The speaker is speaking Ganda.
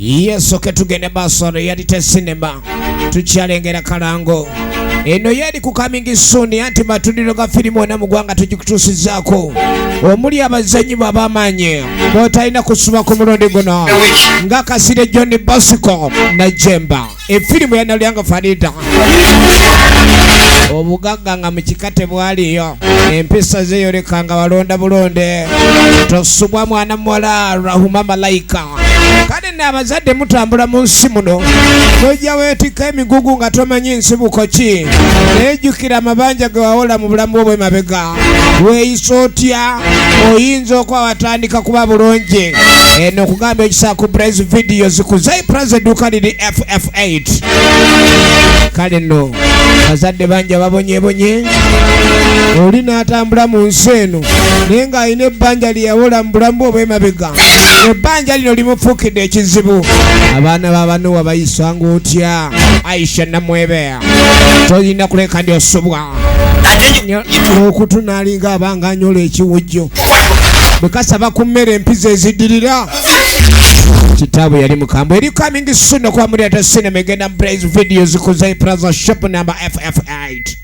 Yes, okay, tugende baso reality cinema. Tukyalengera kalango. Eno yali ku coming soon anti matundiro ga filimu na mugwanga tujikutusizaako. Omuli abazanyi babamanye. Botalina kusuba ku mulondi guno. Nga Kasire John Bosco NAJEMBA. Filimu yanalyanga Farida. Obugagga nga mukikate bwaliyo. Empisa zeyolekanga balonda bulonde. Tosubwa mwana muwala Rahuma Malaika. Kale n'abazadde mutambula mu nsi muno tojja weetikka emigugu nga tomanyi nsibuko ki neejjukira amabanja ge wawola mu bulamu bwe mabega weeyisa otya oyinza okuba watandika kuba bulungi eno okugamba ekisaako praise videos ku Zaipra's edduuka liri FF8 kale nno bazadde banja babonyebonye oli n'atambula mu nsi eno naye ng'alina ebbanja lye yawola mu bulamu bwe mabega ebbanja lino limufuukidde ekizibu abaana b'abanuwa bayisanga otya Aisha namwebea tolina kuleka ndi osobwa okutunaalinga abanga anyola ekiwujjo bwekasaba ku mmere empiza eziddirira kitaabwe yali mukambwe eri coming soon okuba muri ate cinema egenda praise videos ku Zaipra's shop number FF8